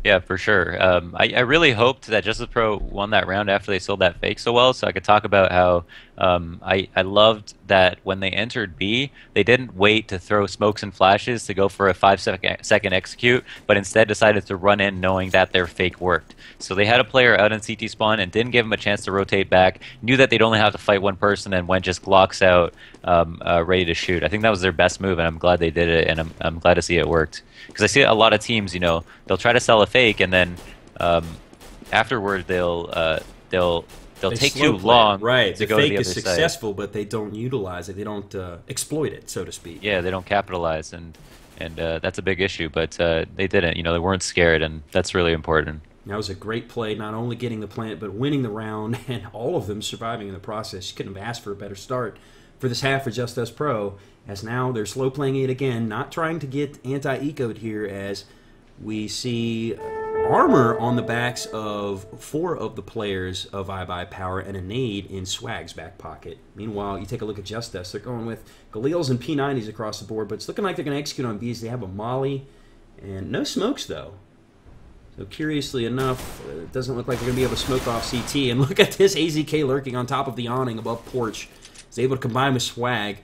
Yeah, for sure. I really hoped that Justus Pro won that round after they sold that fake so well, so I could talk about how I loved that when they entered B, they didn't wait to throw smokes and flashes to go for a 5-second execute, but instead decided to run in knowing that their fake worked. So they had a player out in CT spawn and didn't give him a chance to rotate back, knew that they'd only have to fight one person, and went just Glocks out ready to shoot. I think that was their best move, and I'm glad they did it, and I'm glad to see it worked. Because I see a lot of teams, you know, they'll try to sell a fake, and then afterward they'll take too long right. to the go to fake the other is successful, but they don't utilize it. They don't exploit it, so to speak. Yeah, they don't capitalize, and that's a big issue. But they didn't. You know, they weren't scared, and that's really important. That was a great play, not only getting the plant, but winning the round, and all of them surviving in the process. You couldn't have asked for a better start for this half for Justus Pro, as now they're slow playing it again, not trying to get anti-ecoed here, as we see armor on the backs of 4 of the players of iBUYPOWER and a nade in Swag's back pocket. Meanwhile, you take a look at Justus. They're going with Galils and P90s across the board, but it's looking like they're going to execute on Bs. They have a molly and no smokes, though. So curiously enough, it doesn't look like they're going to be able to smoke off CT. And look at this AZK lurking on top of the awning above porch. He's able to combine with Swag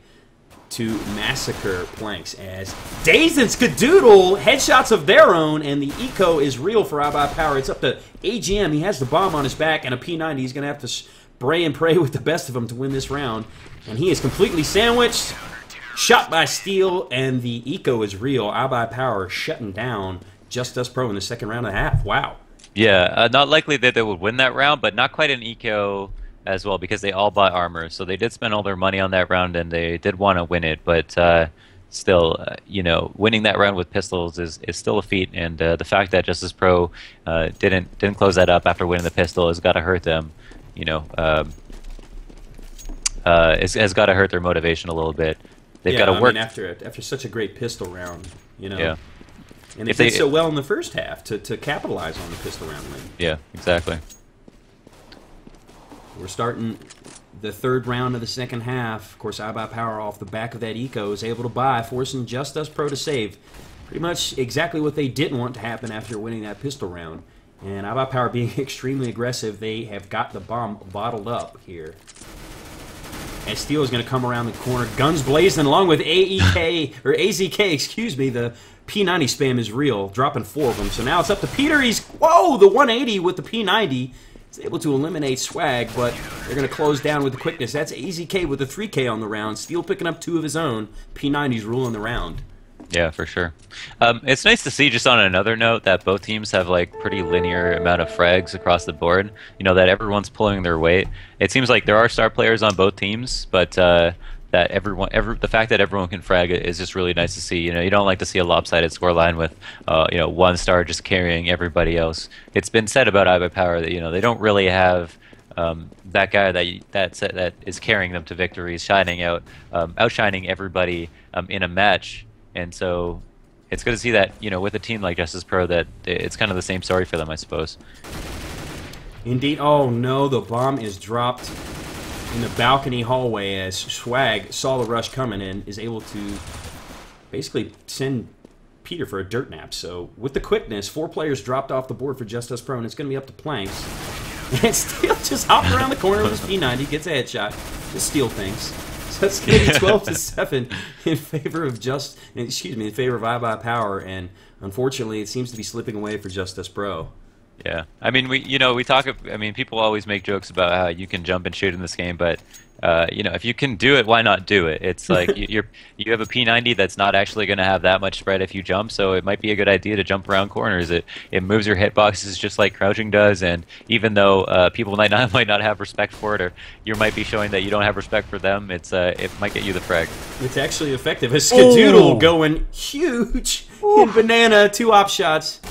to massacre planks as Dazed and Skadoodle headshots of their own, and the eco is real for iBUYPOWER. It's up to AGM. He has the bomb on his back and a P90. He's going to have to spray and pray with the best of them to win this round. And he is completely sandwiched, shot by Steel, and the eco is real. iBUYPOWER shutting down Justus Pro in the second round and a half. Wow. Yeah, not likely that they would win that round, but not quite an eco as well, because they all bought armor, so they did spend all their money on that round, and they did want to win it. But still, you know, winning that round with pistols is still a feat, and the fact that Justus Pro didn't close that up after winning the pistol has got to hurt them. You know, has got to hurt their motivation a little bit. They've got to work. I mean, after such a great pistol round, you know. Yeah. And they did so well in the first half to capitalize on the pistol round win. Yeah, exactly. We're starting the third round of the second half. Of course, iBUYPOWER off the back of that eco is able to buy, forcing Justus Pro to save. Pretty much exactly what they didn't want to happen after winning that pistol round. And iBUYPOWER being extremely aggressive, they have got the bomb bottled up here. And Steel is going to come around the corner, guns blazing, along with AZK, excuse me. The P90 spam is real, dropping 4 of them. So now it's up to Peter. He's, whoa, the 180 with the P90. Able to eliminate Swag, but they're going to close down with the quickness. That's AZK with a 3K on the round. Steel picking up 2 of his own. P90's ruling the round. Yeah, for sure. It's nice to see, just on another note, that both teams have like pretty linear amount of frags across the board. You know, that everyone's pulling their weight. It seems like there are star players on both teams, but that the fact that everyone can frag is just really nice to see. You know, you don't like to see a lopsided scoreline with you know, one star just carrying everybody else. It's been said about iBUYPOWER that, you know, they don't really have that guy that is carrying them to victories, outshining everybody in a match. And so it's good to see that, you know, with a team like Justus Pro, that it's kind of the same story for them, I suppose. Indeed. Oh no, the bomb is dropped in the balcony hallway as Swag saw the rush coming and is able to basically send Peter for a dirt nap. So with the quickness, 4 players dropped off the board for Justus Pro, and it's going to be up to planks. And Steel just hopped around the corner with his P90, gets a headshot. Just Steel things. So it's going to be 12-7 in favor of in favor of iBUYPOWER, and unfortunately, it seems to be slipping away for Justus Pro. Yeah, I mean, we talk. I mean, people always make jokes about how you can jump and shoot in this game, but if you can do it, why not do it? It's like you have a P90 that's not actually going to have that much spread if you jump, so it might be a good idea to jump around corners. It moves your hitboxes just like crouching does, and even though people might not have respect for it, or you might be showing that you don't have respect for them, it might get you the frag. It's actually effective. A Skadoodle going huge in Banana, 2 op shots.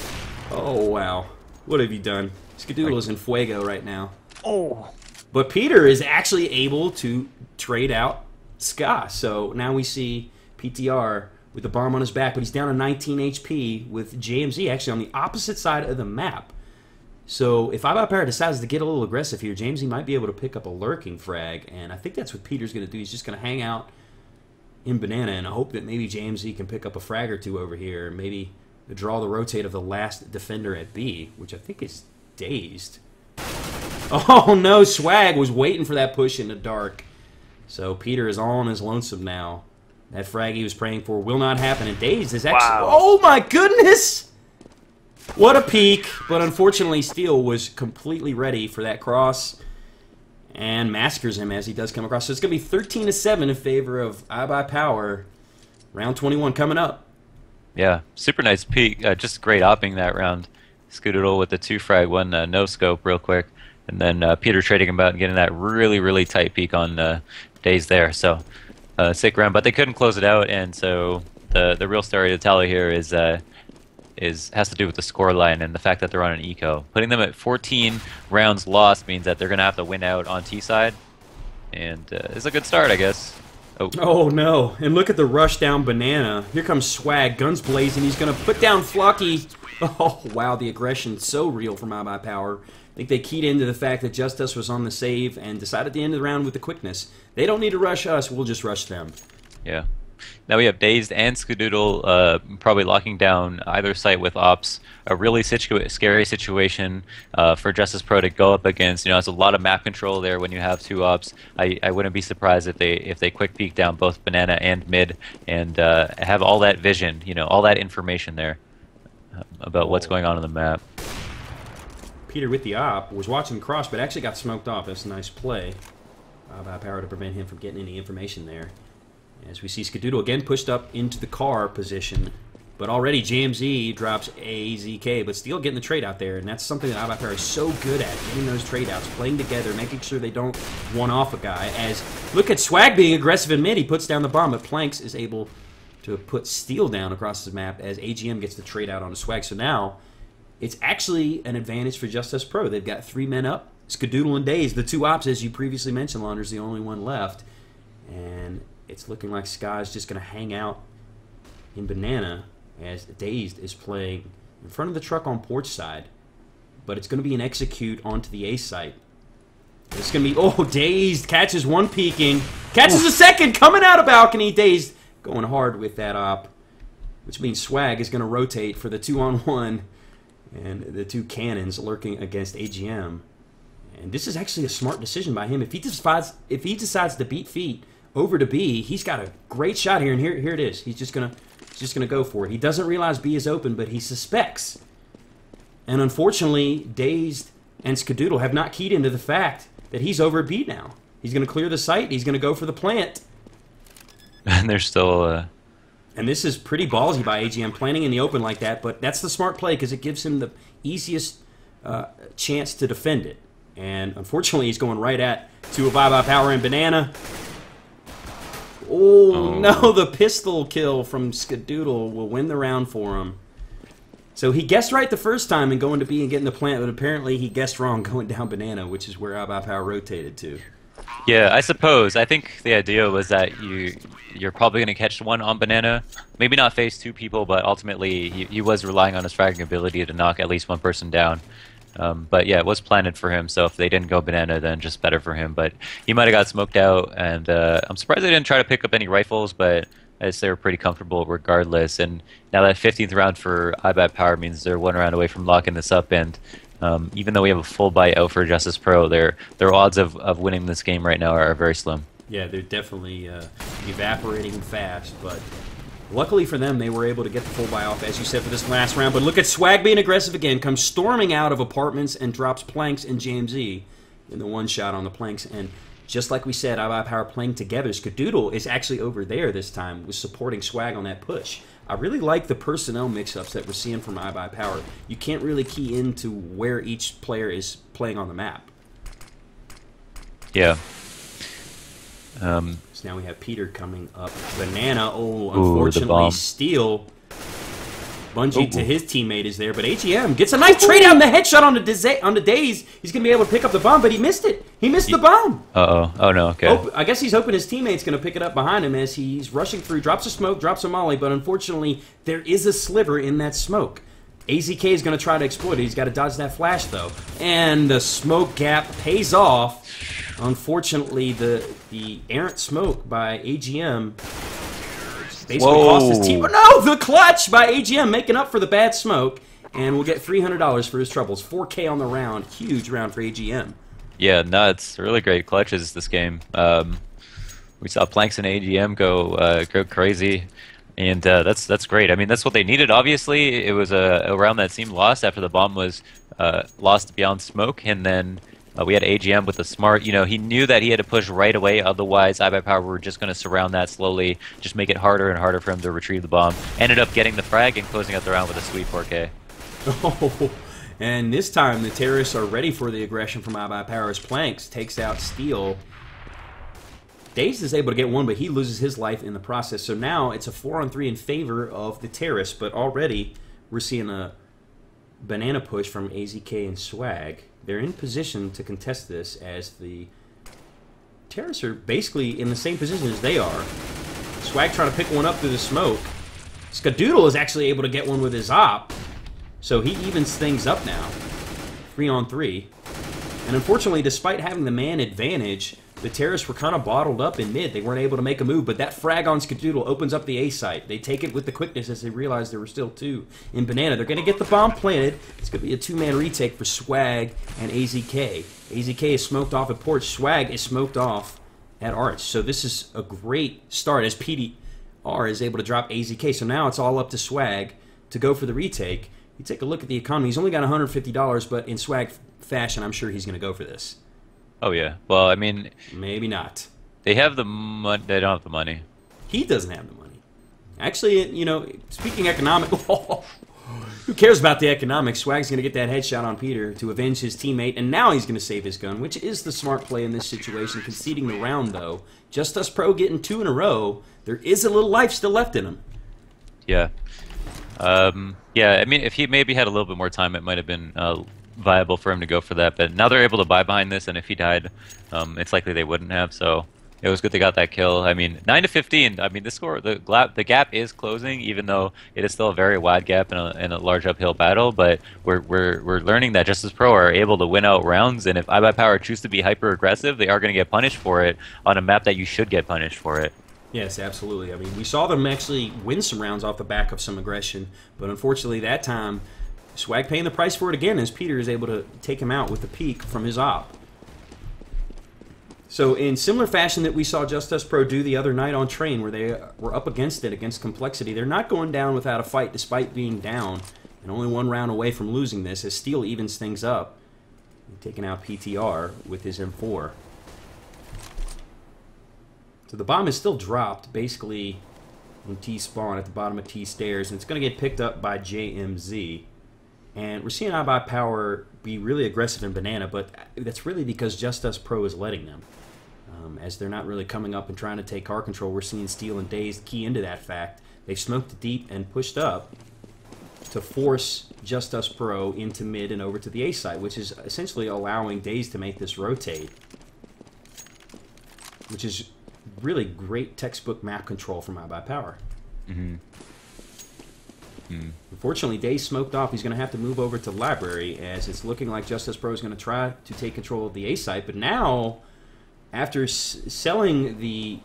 Oh, wow. What have you done? Skadoodle is in fuego right now. Oh. But Peter is actually able to trade out Ska. So now we see PTR with the bomb on his back, but he's down to 19 HP with JMZ actually on the opposite side of the map. So if iBUYPOWER decides to get a little aggressive here, JMZ might be able to pick up a lurking frag, and I think that's what Peter's going to do. He's just going to hang out in Banana and hope that maybe JMZ can pick up a frag or two over here, maybe draw the rotate of the last defender at B, which I think is Dazed. Oh no, Swag was waiting for that push in the dark. So Peter is all on his lonesome now. That frag he was praying for will not happen, and Dazed is actually... Wow. Oh my goodness! What a peek, but unfortunately Steel was completely ready for that cross and massacres him as he does come across. So it's going to be 13-7 in favor of iBUYPOWER. Round 21 coming up. Yeah, super nice peek. Just great opping that round. Skadoodle with the 2 frag, 1 no scope real quick, and then Peter trading him out and getting that really tight peek on Daze there. So sick round, but they couldn't close it out, and so the real story to tell here is has to do with the score line and the fact that they're on an eco. Putting them at 14 rounds lost means that they're going to have to win out on T side, and it's a good start, I guess. Oh no, and look at the rush down Banana. Here comes Swag, guns blazing, he's going to put down Flocky. Oh wow, the aggression so real from iBUYPOWER. I think they keyed into the fact that Justus was on the save and decided to end the round with the quickness. They don't need to rush us, we'll just rush them. Yeah. Now we have Dazed and Skadoodle probably locking down either site with ops. A really scary situation for Justus Pro to go up against. It's a lot of map control there when you have 2 ops. I wouldn't be surprised if they quick peek down both Banana and mid and have all that vision, all that information there about what's going on the map. Peter with the op was watching the cross, but actually got smoked off. That's a nice play by Power to prevent him from getting any information there. As we see Skadoodle again pushed up into the car position, but already JMZ drops AZK, but still getting the trade out there, and that's something that iBUYPOWER is so good at, getting those trade outs, playing together, making sure they don't one-off a guy. As look at Swag being aggressive in mid, he puts down the bomb, but Planks is able to put Steel down across the map as AGM gets the trade out onto Swag. So now it's actually an advantage for Justus Pro. They've got 3 men up, Skadoodle and Daze, the 2 ops, as you previously mentioned, Launder's the only one left, and it's looking like Sky's just going to hang out in Banana as Dazed is playing in front of the truck on porch side, but it's going to be an execute onto the A site. It's going to be, oh, Dazed catches 1 peeking, catches a second, coming out of balcony. Dazed going hard with that op, which means Swag is going to rotate for the 2-on-1 and the 2 cannons lurking against AGM. And this is actually a smart decision by him. If he decides to beat feet over to B, he's got a great shot here, and here it is. He's just gonna go for it. He doesn't realize B is open, but he suspects. And unfortunately, Dazed and Skadoodle have not keyed into the fact that he's over at B now. He's gonna clear the site. He's gonna go for the plant. And they're still. And this is pretty ballsy by AGM, planning in the open like that. But that's the smart play because it gives him the easiest chance to defend it. And unfortunately, he's going right at 2 of iBUYPOWER and Banana. Oh, no, the pistol kill from Skadoodle will win the round for him. So he guessed right the first time in going to B and getting the plant, but apparently he guessed wrong going down Banana, which is where iBUYPOWER rotated to. Yeah, I suppose. I think the idea was that you're probably going to catch 1 on Banana. Maybe not face 2 people, but ultimately he was relying on his fragging ability to knock at least 1 person down. But yeah, it was planted for him, so if they didn't go Banana, then just better for him. But he might have got smoked out, and I'm surprised they didn't try to pick up any rifles, but I guess they were pretty comfortable regardless. And now that 15th round for iBUYPOWER means they're 1 round away from locking this up, and even though we have a full buy out for Justus Pro, their odds of winning this game right now are very slim. Yeah, they're definitely evaporating fast, but Luckily for them, they were able to get the full buy off, as you said, for this last round. But look at Swag being aggressive again. Comes storming out of apartments and drops Planks and JMZ in the one shot on the Planks. And just like we said, iBUYPOWER playing together. Skadoodle is actually over there this time, was supporting Swag on that push. I really like the personnel mix-ups that we're seeing from iBUYPOWER. You can't really key into where each player is playing on the map. Yeah. So now we have Peter coming up. Banana, unfortunately, Steel. Bungie to his teammate is there, but AGM gets a nice trade out and the headshot on the Daze. He's going to be able to pick up the bomb, but he missed it. He missed the bomb. Uh-oh. Oh, no. Okay. I guess he's hoping his teammate's going to pick it up behind him as he's rushing through. Drops a smoke, drops a molly, but unfortunately, there is a sliver in that smoke. AZK is going to try to exploit it. He's got to dodge that flash, though. And the smoke gap pays off. Unfortunately, the errant smoke by AGM basically cost his team. Oh, no! The clutch by AGM making up for the bad smoke. And we'll get $300 for his troubles. 4K on the round. Huge round for AGM. Yeah, nuts. Really great clutches this game. We saw Planks and AGM go crazy. And that's great. I mean, that's what they needed, obviously. It was a round that seemed lost after the bomb was lost beyond smoke. And then we had AGM with the smart. You know, he knew that he had to push right away. Otherwise, iBUYPOWER were just going to surround that slowly, just make it harder and harder for him to retrieve the bomb. Ended up getting the frag and closing out the round with a sweet 4K. Oh, and this time the terrorists are ready for the aggression from iBUYPOWER's Planks. Takes out Steel. Daze is able to get one, but he loses his life in the process. So now it's a 4-on-3 in favor of the terrorists, but already we're seeing a banana push from AZK and Swag. They're in position to contest this as the terrorists are basically in the same position as they are. Swag trying to pick one up through the smoke. Skadoodle is actually able to get one with his op, so he evens things up now. 3-on-3. And unfortunately, despite having the man advantage, the terrorists were kind of bottled up in mid. They weren't able to make a move, but that frag on Skadoodle opens up the A site. They take it with the quickness as they realize there were still two in Banana. They're going to get the bomb planted. It's going to be a two-man retake for Swag and AZK. AZK is smoked off at Porch. Swag is smoked off at Arch. So this is a great start as PDR is able to drop AZK. So now it's all up to Swag to go for the retake. You take a look at the economy. He's only got $150, but in Swag fashion, I'm sure he's going to go for this. Oh, yeah. Well, I mean... Maybe not. They have the money. They don't have the money. He doesn't have the money. Actually, you know, speaking economic... who cares about the economics? Swag's going to get that headshot on Peter to avenge his teammate, and now he's going to save his gun, which is the smart play in this situation, conceding the round, though. Justus Pro getting 2 in a row. There is a little life still left in him. Yeah. Yeah, I mean, if he maybe had a little bit more time, it might have been... viable for him to go for that, but now they're able to buy behind this, and if he died, it's likely they wouldn't have. So it was good they got that kill. I mean, 9-15. I mean, the score, the gap is closing, even though it is still a very wide gap in a large uphill battle. But we're learning that Justus Pro are able to win out rounds, and if iBUYPOWER choose to be hyper aggressive, they are going to get punished for it on a map that you should get punished for it. Yes, absolutely. I mean, we saw them actually win some rounds off the back of some aggression, but unfortunately that time. Swag paying the price for it again as Peter is able to take him out with the peek from his op. So in similar fashion that we saw Justus Pro do the other night on Train, where they were up against it, against Complexity, they're not going down without a fight despite being down, and only one round away from losing this as Steel evens things up, taking out PTR with his M4. So the bomb is still dropped, basically on T spawn at the bottom of T stairs, and it's going to get picked up by JMZ. And we're seeing iBUYPOWER be really aggressive in Banana, but that's really because Justus Pro is letting them. As they're not really coming up and trying to take car control, we're seeing Steel and Daze key into that fact. They've smoked it deep and pushed up to force Justus Pro into mid and over to the A site, which is essentially allowing Daze to make this rotate, which is really great textbook map control from iBUYPOWER. Mm-hmm. Unfortunately, Daze smoked off. He's going to have to move over to Library as it's looking like Justus Pro is going to try to take control of the A site. But now, after selling the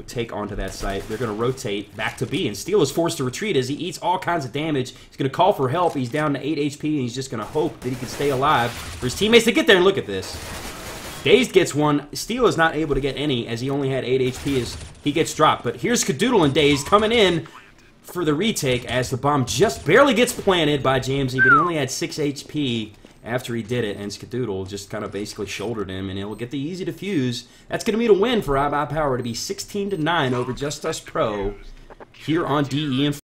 take onto that site, they're going to rotate back to B. And Steel is forced to retreat as he eats all kinds of damage. He's going to call for help. He's down to 8 HP, and he's just going to hope that he can stay alive for his teammates to get there. And look at this. Dazed gets one. Steel is not able to get any, as he only had 8 HP as he gets dropped. But here's Skadoodle and Dazed coming in for the retake as the bomb just barely gets planted by Jamesy, but he only had 6 HP after he did it, and Skadoodle just kind of basically shouldered him, and he'll get the easy defuse. That's going to be the win for iBUYPOWER to be 16-9 over Justus Pro here on DE.